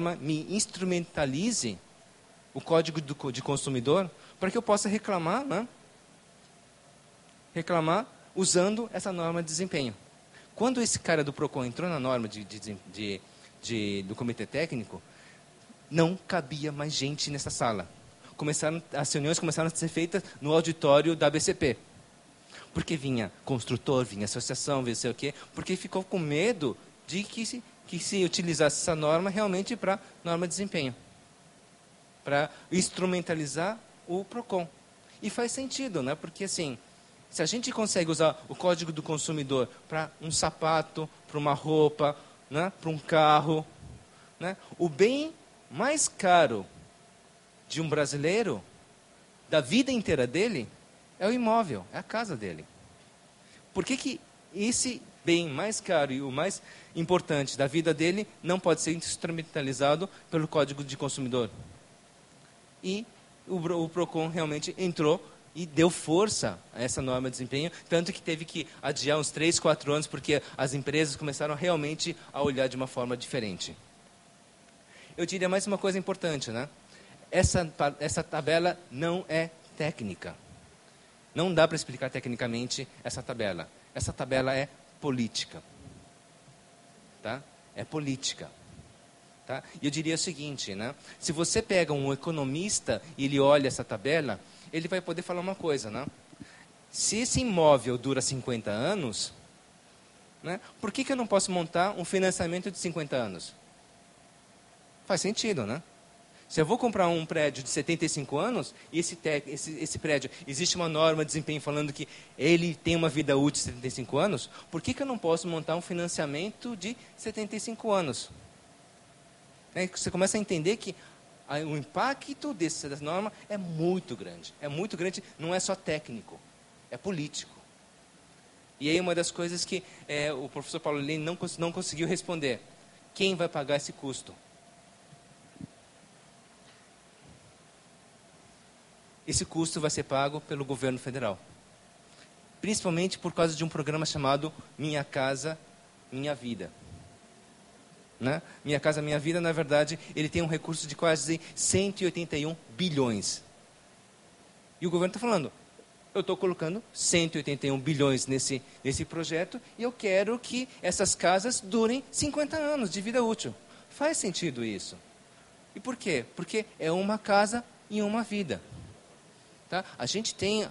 me instrumentalize o código de consumidor para que eu possa reclamar, né? Reclamar usando essa norma de desempenho. Quando esse cara do PROCON entrou na norma do comitê técnico, não cabia mais gente nessa sala. As reuniões começaram a ser feitas no auditório da ABCP. Porque vinha construtor, vinha associação, vinha sei o quê, porque ficou com medo de que se utilizasse essa norma realmente para norma de desempenho, para instrumentalizar o PROCON. E faz sentido, né? Porque assim, se a gente consegue usar o código do consumidor para um sapato, para uma roupa, né? Para um carro, né? O bem mais caro de um brasileiro, da vida inteira dele, é o imóvel, é a casa dele. Por que esse bem mais caro e o mais importante da vida dele não pode ser instrumentalizado pelo Código de Consumidor? E o PROCON realmente entrou e deu força a essa norma de desempenho, tanto que teve que adiar uns 3, 4 anos, porque as empresas começaram realmente a olhar de uma forma diferente. Eu diria mais uma coisa importante, né? Essa tabela não é técnica. Não dá para explicar tecnicamente essa tabela. Essa tabela é política. Tá? É política. Tá? E eu diria o seguinte, né? Se você pega um economista e ele olha essa tabela, ele vai poder falar uma coisa, né? Se esse imóvel dura 50 anos, né, por que eu não posso montar um financiamento de 50 anos? Faz sentido, né? Se eu vou comprar um prédio de 75 anos, e esse prédio, existe uma norma de desempenho falando que ele tem uma vida útil de 75 anos, por que eu não posso montar um financiamento de 75 anos? Você começa a entender que o impacto dessa norma é muito grande. É muito grande, não é só técnico, é político. E aí uma das coisas que o professor Paulo Lene não conseguiu responder. Quem vai pagar esse custo? Esse custo vai ser pago pelo governo federal. Principalmente por causa de um programa chamado Minha Casa, Minha Vida. Né? Minha Casa, Minha Vida, na verdade, ele tem um recurso de quase 181 bilhões. E o governo está falando, eu estou colocando 181 bilhões nesse projeto e eu quero que essas casas durem 50 anos de vida útil. Faz sentido isso. E por quê? Porque é uma casa e uma vida. Tá? A gente tem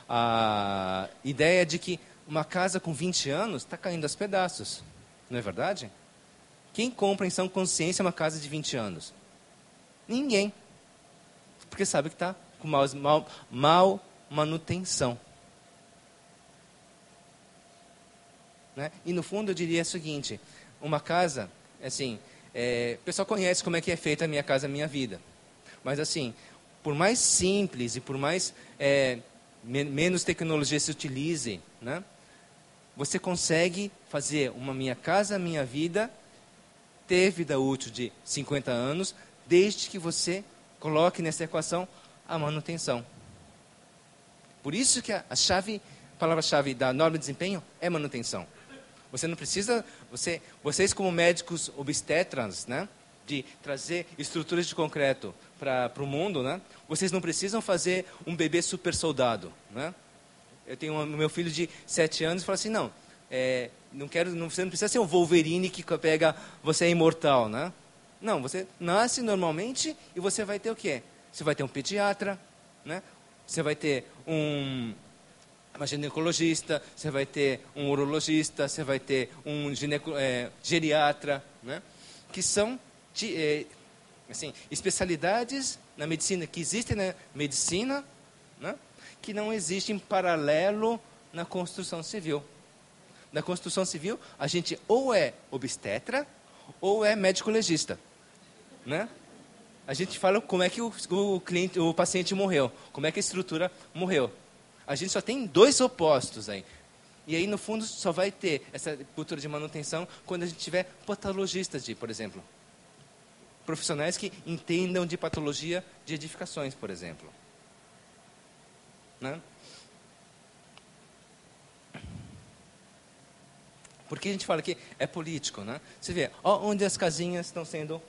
a ideia de que uma casa com 20 anos está caindo aos pedaços. Não é verdade? Quem compra em sã consciência uma casa de 20 anos? Ninguém. Porque sabe que está com mal manutenção. Né? E no fundo eu diria o seguinte, uma casa, assim, o pessoal conhece como é que é feita a Minha Casa Minha Vida. Mas assim, por mais simples e por mais menos tecnologia se utilize, né, você consegue fazer uma Minha Casa Minha Vida ter vida útil de 50 anos, desde que você coloque nessa equação a manutenção. Por isso que a palavra-chave da norma de desempenho é manutenção. Você não precisa, vocês como médicos obstetras, né, de trazer estruturas de concreto para o mundo, né, vocês não precisam fazer um bebê super soldado. Né? Eu tenho o meu filho de 7 anos e falo assim, não, você não precisa ser um Wolverine que pega, você é imortal. Né? Não, você nasce normalmente e você vai ter o quê? Você vai ter um pediatra, né? Você vai ter uma ginecologista, você vai ter um urologista, você vai ter um geriatra, né? Que são assim, especialidades na medicina que existem na medicina, né? Que não existem em paralelo na construção civil. Na construção civil, a gente ou é obstetra ou é médico legista, né? A gente fala como é que o paciente morreu, como é que a estrutura morreu. A gente só tem 2 opostos aí. E aí, no fundo, só vai ter essa cultura de manutenção quando a gente tiver patologistas, por exemplo. Profissionais que entendam de patologia de edificações, por exemplo. Né? Por que a gente fala que é político? Né? Você vê, onde as casinhas estão sendo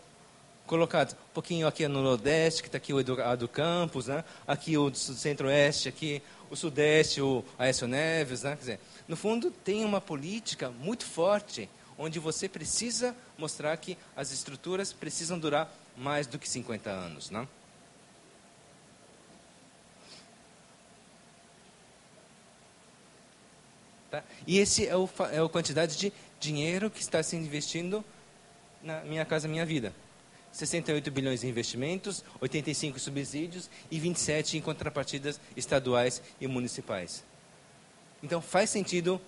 colocados um pouquinho aqui no Nordeste, que está aqui o Eduardo Campos, né? Aqui o Centro-Oeste, aqui o Sudeste, o Aécio Neves. Né? Quer dizer, no fundo, tem uma política muito forte, onde você precisa mostrar que as estruturas precisam durar mais do que 50 anos. Né? Tá? E esse é a quantidade de dinheiro que está se investindo na Minha Casa Minha Vida. 68 bilhões em investimentos, 85 subsídios e 27 em contrapartidas estaduais e municipais. Então, faz sentido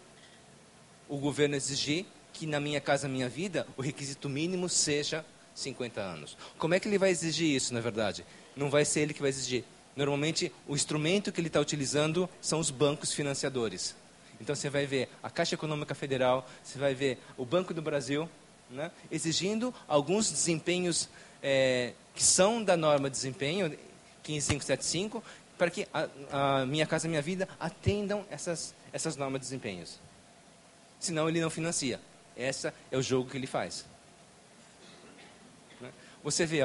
o governo exigir que na Minha Casa Minha Vida o requisito mínimo seja 50 anos. Como é que ele vai exigir isso, na verdade? Não vai ser ele que vai exigir. Normalmente, o instrumento que ele está utilizando são os bancos financiadores. Então, você vai ver a Caixa Econômica Federal, você vai ver o Banco do Brasil, né, exigindo alguns desempenhos que são da norma de desempenho 15575, para que a Minha Casa Minha Vida atendam essas normas de desempenhos. Senão ele não financia. Esse é o jogo que ele faz. Né? Você vê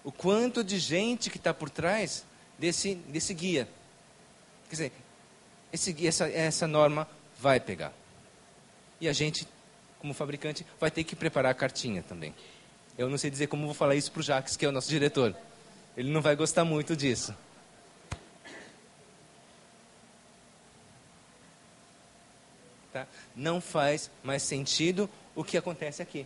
o quanto de gente que está por trás desse guia. Quer dizer, essa norma vai pegar. E a gente, como fabricante, vai ter que preparar a cartinha também. Eu não sei dizer como vou falar isso para o Jacques, que é o nosso diretor. Ele não vai gostar muito disso. Tá? Não faz mais sentido o que acontece aqui.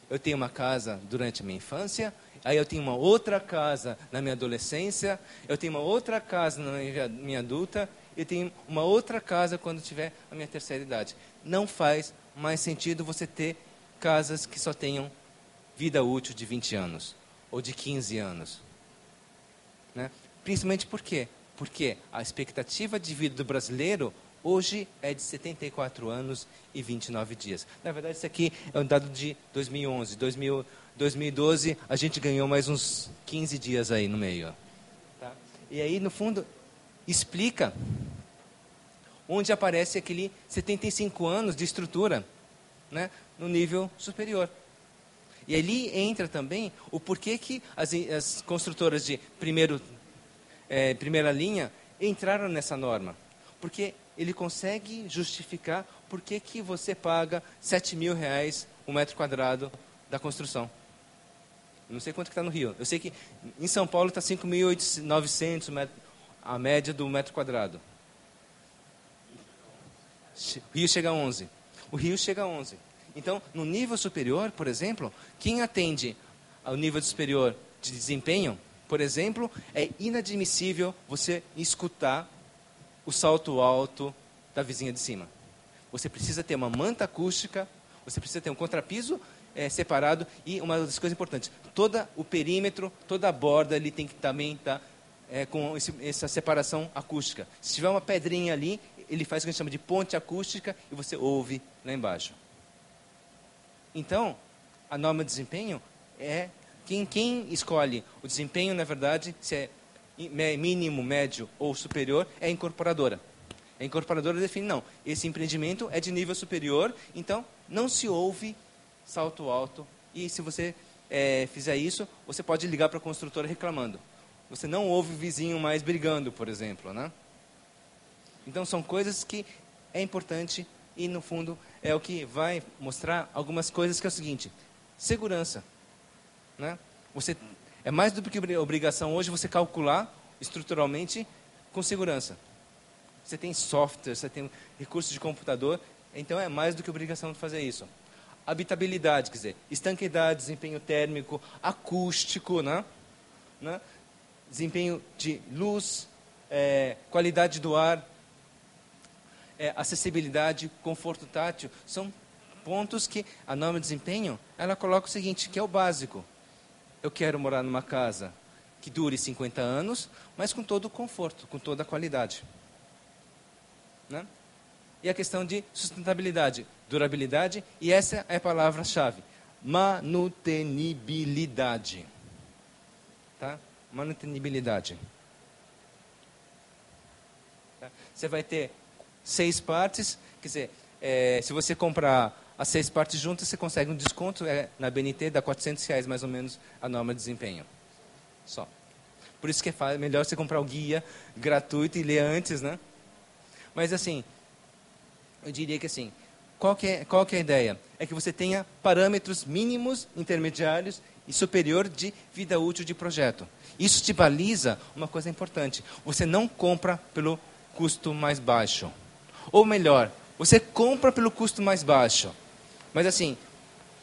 Eu tenho uma casa durante a minha infância, aí eu tenho uma outra casa na minha adolescência, eu tenho uma outra casa na minha adulta, eu tenho uma outra casa quando tiver a minha terceira idade. Não faz mais sentido você ter casas que só tenham vida útil de 20 anos ou de 15 anos. Né? Principalmente por quê? Porque a expectativa de vida do brasileiro hoje é de 74 anos e 29 dias. Na verdade, isso aqui é um dado de 2011. 2012, a gente ganhou mais uns 15 dias aí no meio. Tá? E aí, no fundo, explica onde aparece aquele 75 anos de estrutura, né, no nível superior. E ali entra também o porquê que as construtoras de primeira linha entraram nessa norma. Porque ele consegue justificar por que você paga R$7.000 um metro quadrado da construção. Não sei quanto que está no Rio. Eu sei que em São Paulo está 5.900 a média do metro quadrado. O Rio chega a 11. O Rio chega a 11. Então, no nível superior, por exemplo, quem atende ao nível superior de desempenho, por exemplo, é inadmissível você escutar o salto alto da vizinha de cima. Você precisa ter uma manta acústica, você precisa ter um contrapiso separado e uma das coisas importantes, todo o perímetro, toda a borda ali tem que também estar com essa separação acústica. Se tiver uma pedrinha ali, ele faz o que a gente chama de ponte acústica e você ouve lá embaixo. Então, a norma de desempenho é quem escolhe o desempenho, na verdade, se é mínimo, médio ou superior, é a incorporadora. A incorporadora define, não, esse empreendimento é de nível superior, então não se ouve salto alto. E se você fizer isso, você pode ligar para a construtora reclamando. Você não ouve o vizinho mais brigando, por exemplo. Né? Então, são coisas que é importante e, no fundo, é o que vai mostrar algumas coisas que é o seguinte. Segurança. Né? É mais do que obrigação hoje você calcular estruturalmente com segurança. Você tem software, você tem recursos de computador, então é mais do que obrigação de fazer isso. Habitabilidade, quer dizer, estanqueidade, desempenho térmico, acústico, né? Desempenho de luz, qualidade do ar, acessibilidade, conforto tátil, são pontos que a norma de desempenho, ela coloca o seguinte, que é o básico. Eu quero morar numa casa que dure 50 anos, mas com todo o conforto, com toda a qualidade. Né? E a questão de sustentabilidade, durabilidade, e essa é a palavra-chave, manutenibilidade. Tá? Manutenibilidade. Tá? Você vai ter 6 partes, quer dizer, se você comprar as 6 partes juntas, você consegue um desconto na BNT, dá R$400 mais ou menos a norma de desempenho. Só. Por isso que é melhor você comprar o guia gratuito e ler antes, né? Mas assim, eu diria que assim, qual que é a ideia? É que você tenha parâmetros mínimos, intermediários e superior de vida útil de projeto. Isso te baliza uma coisa importante. Você não compra pelo custo mais baixo. Ou melhor, você compra pelo custo mais baixo. Mas assim,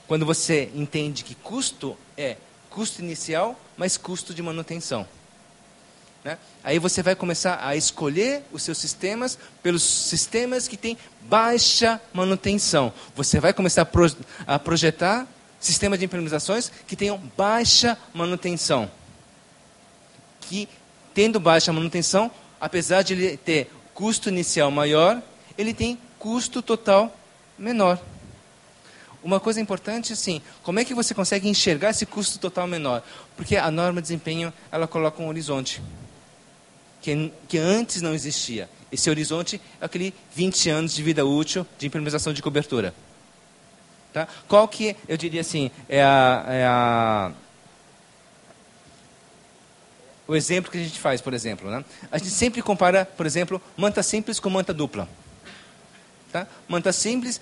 quando você entende que custo é custo inicial mais custo de manutenção. Né? Aí você vai começar a escolher os seus sistemas pelos sistemas que têm baixa manutenção. Você vai começar a projetar sistemas de implementações que tenham baixa manutenção. Que, tendo baixa manutenção, apesar de ele ter custo inicial maior, ele tem custo total menor. Uma coisa importante, assim, como é que você consegue enxergar esse custo total menor? Porque a norma de desempenho, ela coloca um horizonte que antes não existia. Esse horizonte é aquele 20 anos de vida útil de implementação de cobertura. Tá? Qual que, eu diria assim, o exemplo que a gente faz, por exemplo, né? A gente sempre compara, por exemplo, manta simples com manta dupla. Tá? Manta simples,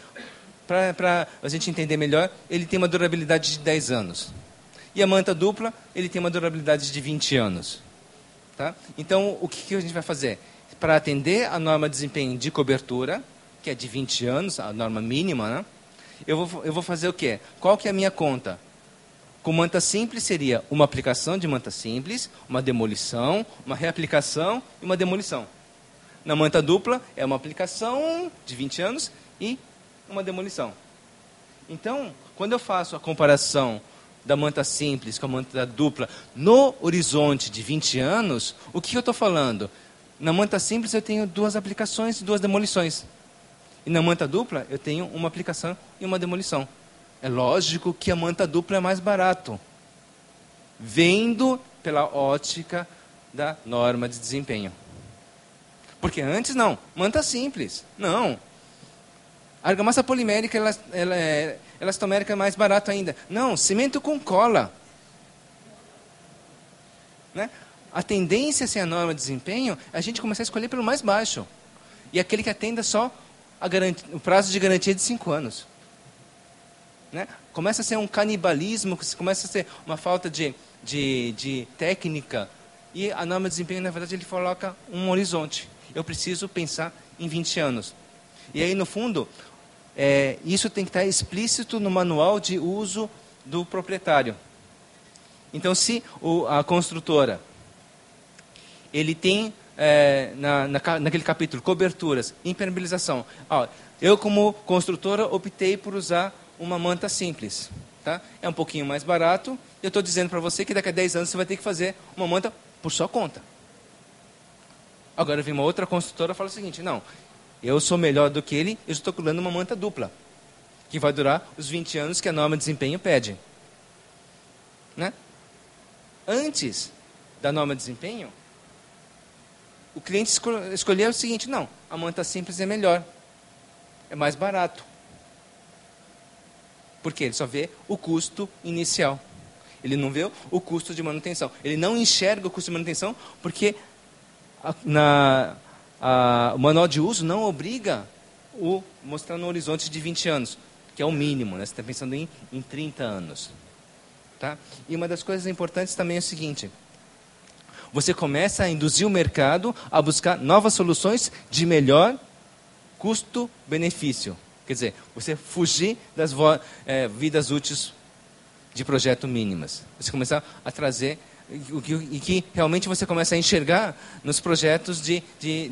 para a gente entender melhor, ele tem uma durabilidade de 10 anos. E a manta dupla, ele tem uma durabilidade de 20 anos. Tá? Então, o que a gente vai fazer? Para atender a norma de desempenho de cobertura, que é de 20 anos, a norma mínima, né? eu vou fazer o quê? Qual que é a minha conta? Com manta simples seria uma aplicação de manta simples, uma demolição, uma reaplicação e uma demolição. Na manta dupla é uma aplicação de 20 anos e uma demolição. Então, quando eu faço a comparação da manta simples com a manta dupla no horizonte de 20 anos, o que eu estou falando? Na manta simples eu tenho 2 aplicações e 2 demolições. E na manta dupla eu tenho uma aplicação e uma demolição. É lógico que a manta dupla é mais barato, vendo pela ótica da norma de desempenho. Porque antes não, manta simples, não. A argamassa polimérica, elastomérica é mais barato ainda. Não, cimento com cola. Né? A tendência, sem a norma de desempenho, é a gente começar a escolher pelo mais baixo. E aquele que atenda só o prazo de garantia de 5 anos. Né? Começa a ser um canibalismo, começa a ser uma falta de técnica. E a norma de desempenho, na verdade, ele coloca um horizonte. Eu preciso pensar em 20 anos. E aí, no fundo, isso tem que estar explícito no manual de uso do proprietário. Então, se a construtora ele tem naquele capítulo coberturas, impermeabilização. Eu, como construtora, optei por usar uma manta simples. Tá? É um pouquinho mais barato. Eu estou dizendo para você que daqui a 10 anos você vai ter que fazer uma manta por sua conta. Agora vem uma outra construtora e fala o seguinte: não, eu sou melhor do que ele, eu estou colocando uma manta dupla, que vai durar os 20 anos que a norma de desempenho pede. Né? Antes da norma de desempenho, o cliente escolheu o seguinte: não, a manta simples é melhor, é mais barato. Porque ele só vê o custo inicial. Ele não vê o custo de manutenção. Ele não enxerga o custo de manutenção porque o manual de uso não obriga mostrar no horizonte de 20 anos, que é o mínimo, né? Você está pensando em 30 anos. Tá? E uma das coisas importantes também é o seguinte: você começa a induzir o mercado a buscar novas soluções de melhor custo-benefício. Quer dizer, você fugir das vidas úteis de projeto mínimas. Você começar a trazer e que realmente você começa a enxergar nos projetos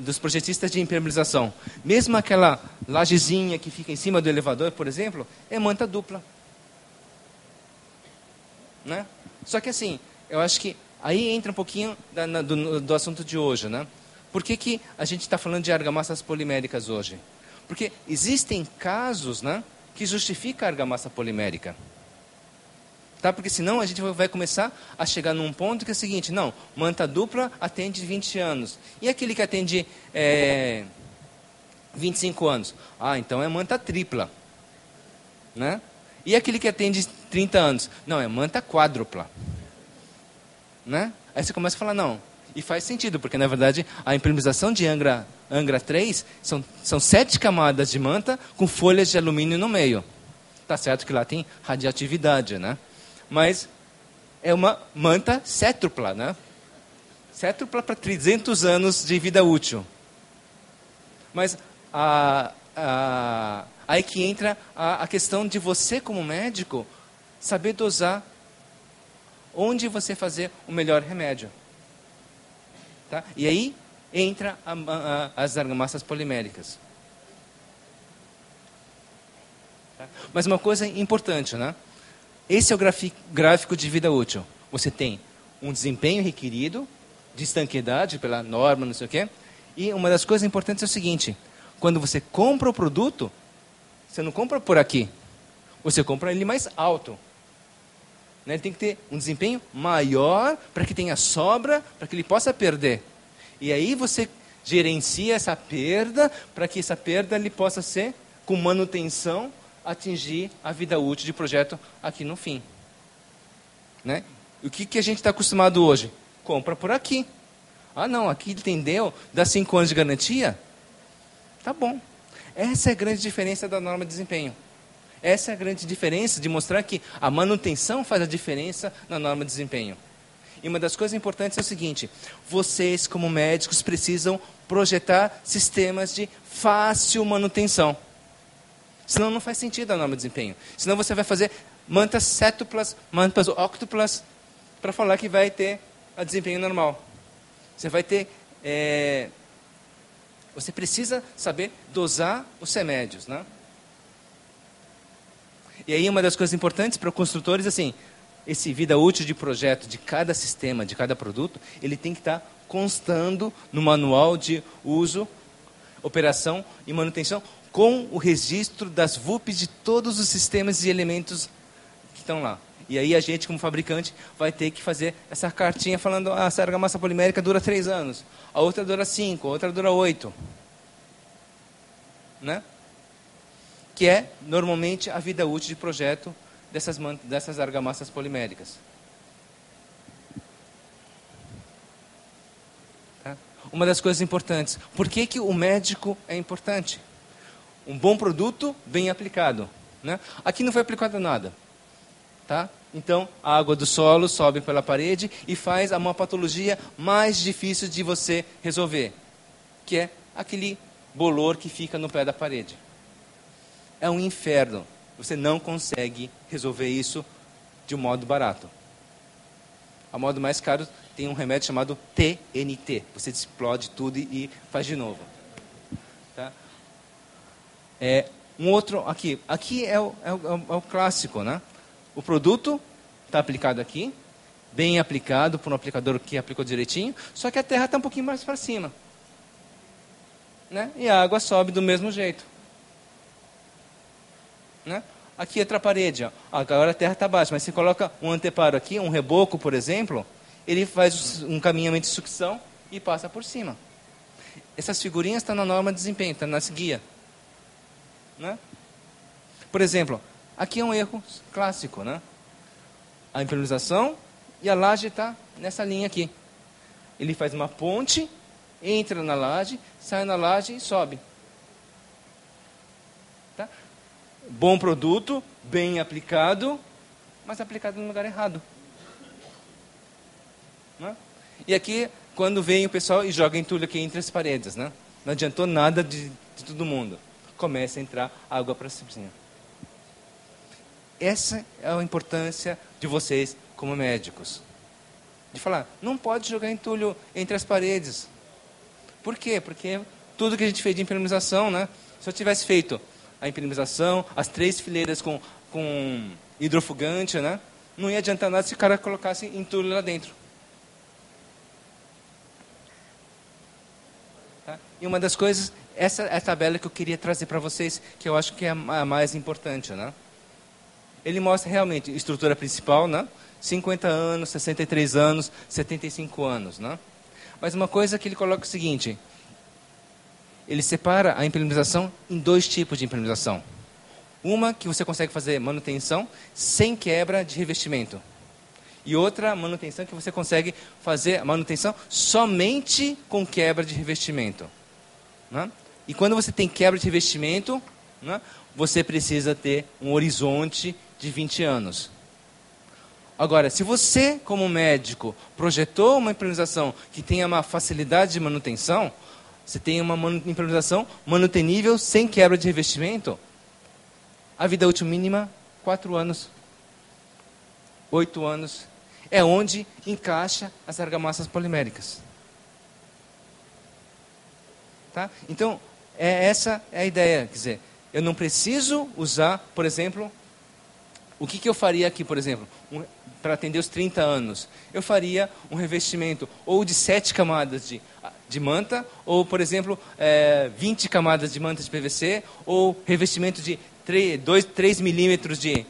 dos projetistas de impermeabilização. Mesmo aquela lajezinha que fica em cima do elevador, por exemplo, é manta dupla. Né? Só que assim, eu acho que aí entra um pouquinho do assunto de hoje. Né? Por que a gente está falando de argamassas poliméricas hoje? Porque existem casos, né, que justificam a argamassa polimérica. Tá? Porque senão a gente vai começar a chegar num ponto que é o seguinte: não, manta dupla atende 20 anos. E aquele que atende 25 anos? Então é manta tripla. né? E aquele que atende 30 anos? Não, é manta quádrupla. Né? Aí você começa a falar, não. E faz sentido, porque na verdade a impermeabilização de Angra 3 são 7 camadas de manta com folhas de alumínio no meio. Tá certo que lá tem radioatividade, né? Mas é uma manta cétupla, né? Cétupla para 300 anos de vida útil. Mas aí que entra a questão de você, como médico, saber dosar onde você fazer o melhor remédio. Tá? E aí entra as argamassas poliméricas. Tá? Mas uma coisa importante, né? Esse é o gráfico de vida útil. Você tem um desempenho requerido, de estanqueidade pela norma, não sei o quê. E uma das coisas importantes é o seguinte: quando você compra o produto, você não compra por aqui. Você compra ele mais alto. Né? Ele tem que ter um desempenho maior para que tenha sobra, para que ele possa perder. E aí você gerencia essa perda, para que essa perda ele possa ser, com manutenção, atingir a vida útil de projeto aqui no fim. Né? E o que a gente está acostumado hoje? Compra por aqui. Ah, não, aqui entendeu? Dá 5 anos de garantia? Tá bom. Essa é a grande diferença da norma de desempenho. Essa é a grande diferença de mostrar que a manutenção faz a diferença na norma de desempenho. E uma das coisas importantes é o seguinte: vocês, como médicos, precisam projetar sistemas de fácil manutenção. Senão não faz sentido a norma de desempenho. Senão você vai fazer mantas cétuplas, mantas óctuplas, para falar que vai ter a desempenho normal. Você vai ter... Você precisa saber dosar os remédios, né? E aí uma das coisas importantes para os construtores, assim, esse vida útil de projeto de cada sistema, de cada produto, ele tem que estar constando no manual de uso, operação e manutenção, com o registro das VUPs de todos os sistemas e elementos que estão lá. E aí a gente, como fabricante, vai ter que fazer essa cartinha falando: essa argamassa polimérica dura 3 anos, a outra dura 5, a outra dura 8. Né? Que é, normalmente, a vida útil de projeto dessas argamassas poliméricas. Tá? Uma das coisas importantes. Por que o médico é importante? Um bom produto, bem aplicado. Né? Aqui não foi aplicado nada. Tá? Então, a água do solo sobe pela parede e faz uma patologia mais difícil de você resolver, que é aquele bolor que fica no pé da parede. É um inferno. Você não consegue resolver isso de um modo barato. A modo mais caro tem um remédio chamado TNT. Você explode tudo e faz de novo. Tá? Um outro aqui. Aqui é o clássico, né? O produto está aplicado aqui, bem aplicado por um aplicador que aplicou direitinho, só que a terra está um pouquinho mais para cima. Né? E a água sobe do mesmo jeito. Né? Aqui outra parede, ó. Agora a terra está baixa, mas se coloca um anteparo aqui, um reboco, por exemplo, ele faz um caminhamento de sucção e passa por cima. Essas figurinhas estão na norma de desempenho, estão nas guias. Né? Por exemplo, aqui é um erro clássico, né? A impermeabilização e a laje está nessa linha aqui. Ele faz uma ponte, entra na laje, sai na laje e sobe. Tá? Bom produto, bem aplicado, mas aplicado no lugar errado. Né? E aqui, quando vem o pessoal e joga entulho aqui entre as paredes, né? Não adiantou nada de todo mundo. Começa a entrar água para cima. Essa é a importância de vocês como médicos. De falar, não pode jogar entulho entre as paredes. Por quê? Porque tudo que a gente fez de impermeabilização, né? Se eu tivesse feito a impermeabilização, as 3 fileiras com hidrofugante, né? Não ia adiantar nada se o cara colocasse entulho lá dentro. Tá? E uma das coisas, essa é a tabela que eu queria trazer para vocês, que eu acho que é a mais importante, né? Ele mostra realmente estrutura principal, né? 50 anos, 63 anos, 75 anos, né? Mas uma coisa que ele coloca é o seguinte: ele separa a impermeabilização em 2 tipos de impermeabilização. Uma que você consegue fazer manutenção sem quebra de revestimento. E outra manutenção que você consegue fazer a manutenção somente com quebra de revestimento. Né? E quando você tem quebra de revestimento, né, você precisa ter um horizonte de 20 anos. Agora, se você, como médico, projetou uma impermeabilização que tenha uma facilidade de manutenção, você tem uma impermeabilização manutenível sem quebra de revestimento, a vida útil mínima, 4 anos, 8 anos. É onde encaixa as argamassas poliméricas. Tá? Então, essa é a ideia. Quer dizer, eu não preciso usar, por exemplo, o que eu faria aqui, por exemplo, para atender os 30 anos? Eu faria um revestimento ou de 7 camadas de manta, ou, por exemplo, 20 camadas de manta de PVC, ou revestimento de 3 milímetros de